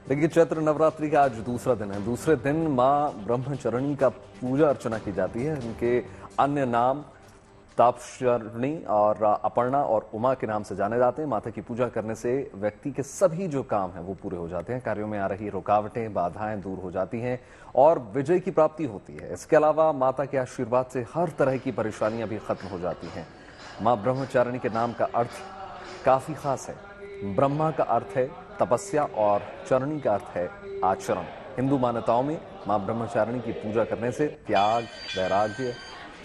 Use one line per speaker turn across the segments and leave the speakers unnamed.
देखिए, चैत्र नवरात्रि का आज दूसरा दिन है। दूसरे दिन मां ब्रह्मचरणी का पूजा अर्चना की जाती है। इनके अन्य नाम तापचरणी और अपर्णा और उमा के नाम से जाने जाते हैं। माता की पूजा करने से व्यक्ति के सभी जो काम हैं वो पूरे हो जाते हैं। कार्यों में आ रही रुकावटें, बाधाएं दूर हो जाती हैं और विजय की प्राप्ति होती है। इसके अलावा माता के आशीर्वाद से हर तरह की परेशानियां भी खत्म हो जाती हैं। मां ब्रह्मचारिणी के नाम का अर्थ काफी खास है। ब्रह्मा का अर्थ है तपस्या और चरणी का अर्थ है आचरण। हिंदू मान्यताओं में मां ब्रह्मचारिणी की पूजा करने से त्याग, वैराग्य,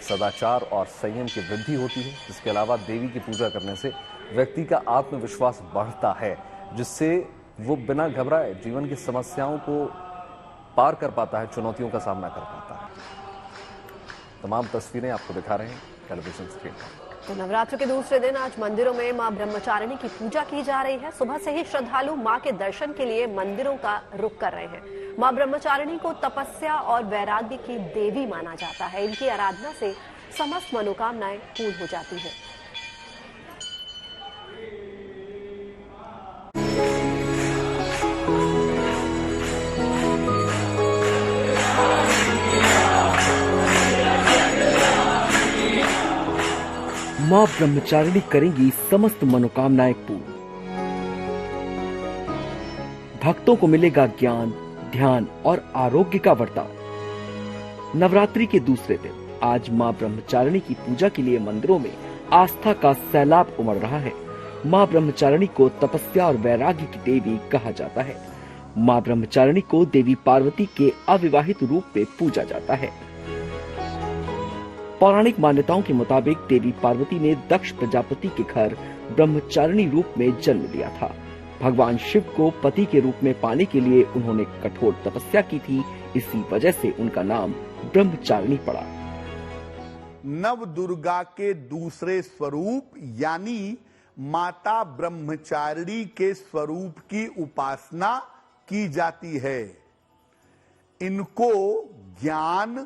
सदाचार और संयम की वृद्धि होती है। इसके अलावा देवी की पूजा करने से व्यक्ति का आत्मविश्वास बढ़ता है, जिससे वो बिना घबराए जीवन की समस्याओं को पार कर पाता है, चुनौतियों का सामना कर पाता है। तमाम तस्वीरें आपको दिखा रहे हैं टेलीविजन स्क्रीन पर।
तो नवरात्र के दूसरे दिन आज मंदिरों में मां ब्रह्मचारिणी की पूजा की जा रही है। सुबह से ही श्रद्धालु मां के दर्शन के लिए मंदिरों का रुख कर रहे हैं। मां ब्रह्मचारिणी को तपस्या और वैराग्य की देवी माना जाता है। इनकी आराधना से समस्त मनोकामनाएं पूर्ण हो जाती हैं।
मां ब्रह्मचारिणी करेंगी समस्त मनोकामनाएं पूर्ण। भक्तों को मिलेगा ज्ञान, ध्यान और आरोग्य का वरदान। नवरात्रि के दूसरे दिन आज मां ब्रह्मचारिणी की पूजा के लिए मंदिरों में आस्था का सैलाब उमड़ रहा है। मां ब्रह्मचारिणी को तपस्या और वैराग्य की देवी कहा जाता है। मां ब्रह्मचारिणी को देवी पार्वती के अविवाहित रूप में पूजा जाता है। पौराणिक मान्यताओं के मुताबिक देवी पार्वती ने दक्ष प्रजापति के घर ब्रह्मचारिणी रूप में जन्म लिया था। भगवान शिव को पति के रूप में पाने के लिए उन्होंने कठोर तपस्या की थी। इसी वजह से उनका नाम ब्रह्मचारिणी पड़ा।
नव दुर्गा के दूसरे स्वरूप यानी माता ब्रह्मचारिणी के स्वरूप की उपासना की जाती है। इनको ज्ञान,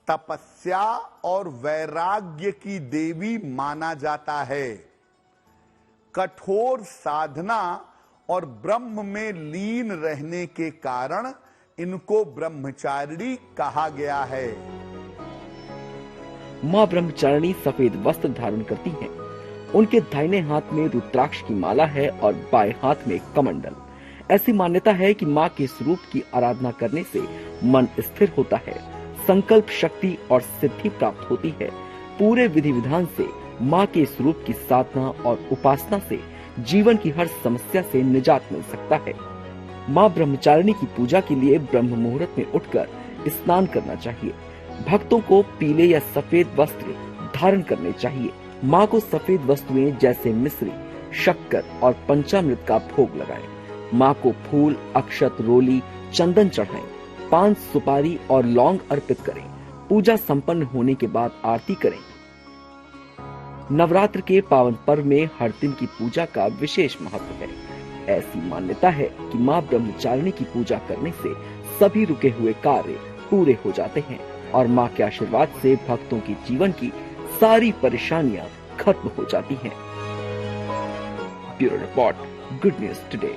तपस्या और वैराग्य की देवी माना जाता है। कठोर साधना और ब्रह्म में लीन रहने के कारण इनको ब्रह्मचारिणी कहा गया है।
मां ब्रह्मचारिणी सफेद वस्त्र धारण करती हैं। उनके दाहिने हाथ में रुद्राक्ष की माला है और बाएं हाथ में कमंडल। ऐसी मान्यता है कि मां के स्वरूप की आराधना करने से मन स्थिर होता है, संकल्प शक्ति और सिद्धि प्राप्त होती है। पूरे विधि विधान से मां के स्वरूप की साधना और उपासना से जीवन की हर समस्या से निजात मिल सकता है। मां ब्रह्मचारिणी की पूजा के लिए ब्रह्म मुहूर्त में उठकर स्नान करना चाहिए। भक्तों को पीले या सफेद वस्त्र धारण करने चाहिए। मां को सफेद वस्तुएं जैसे मिश्री, शक्कर और पंचामृत का भोग लगाएं। मां को फूल, अक्षत, रोली, चंदन चढ़ाएं। पान, सुपारी और लौंग अर्पित करें। पूजा संपन्न होने के बाद आरती करें। नवरात्र के पावन पर्व में हर दिन की पूजा का विशेष महत्व है। ऐसी मान्यता है कि मां ब्रह्मचारिणी की पूजा करने से सभी रुके हुए कार्य पूरे हो जाते हैं और मां के आशीर्वाद से भक्तों के जीवन की सारी परेशानियां खत्म हो जाती हैं। Bureau report, good news today.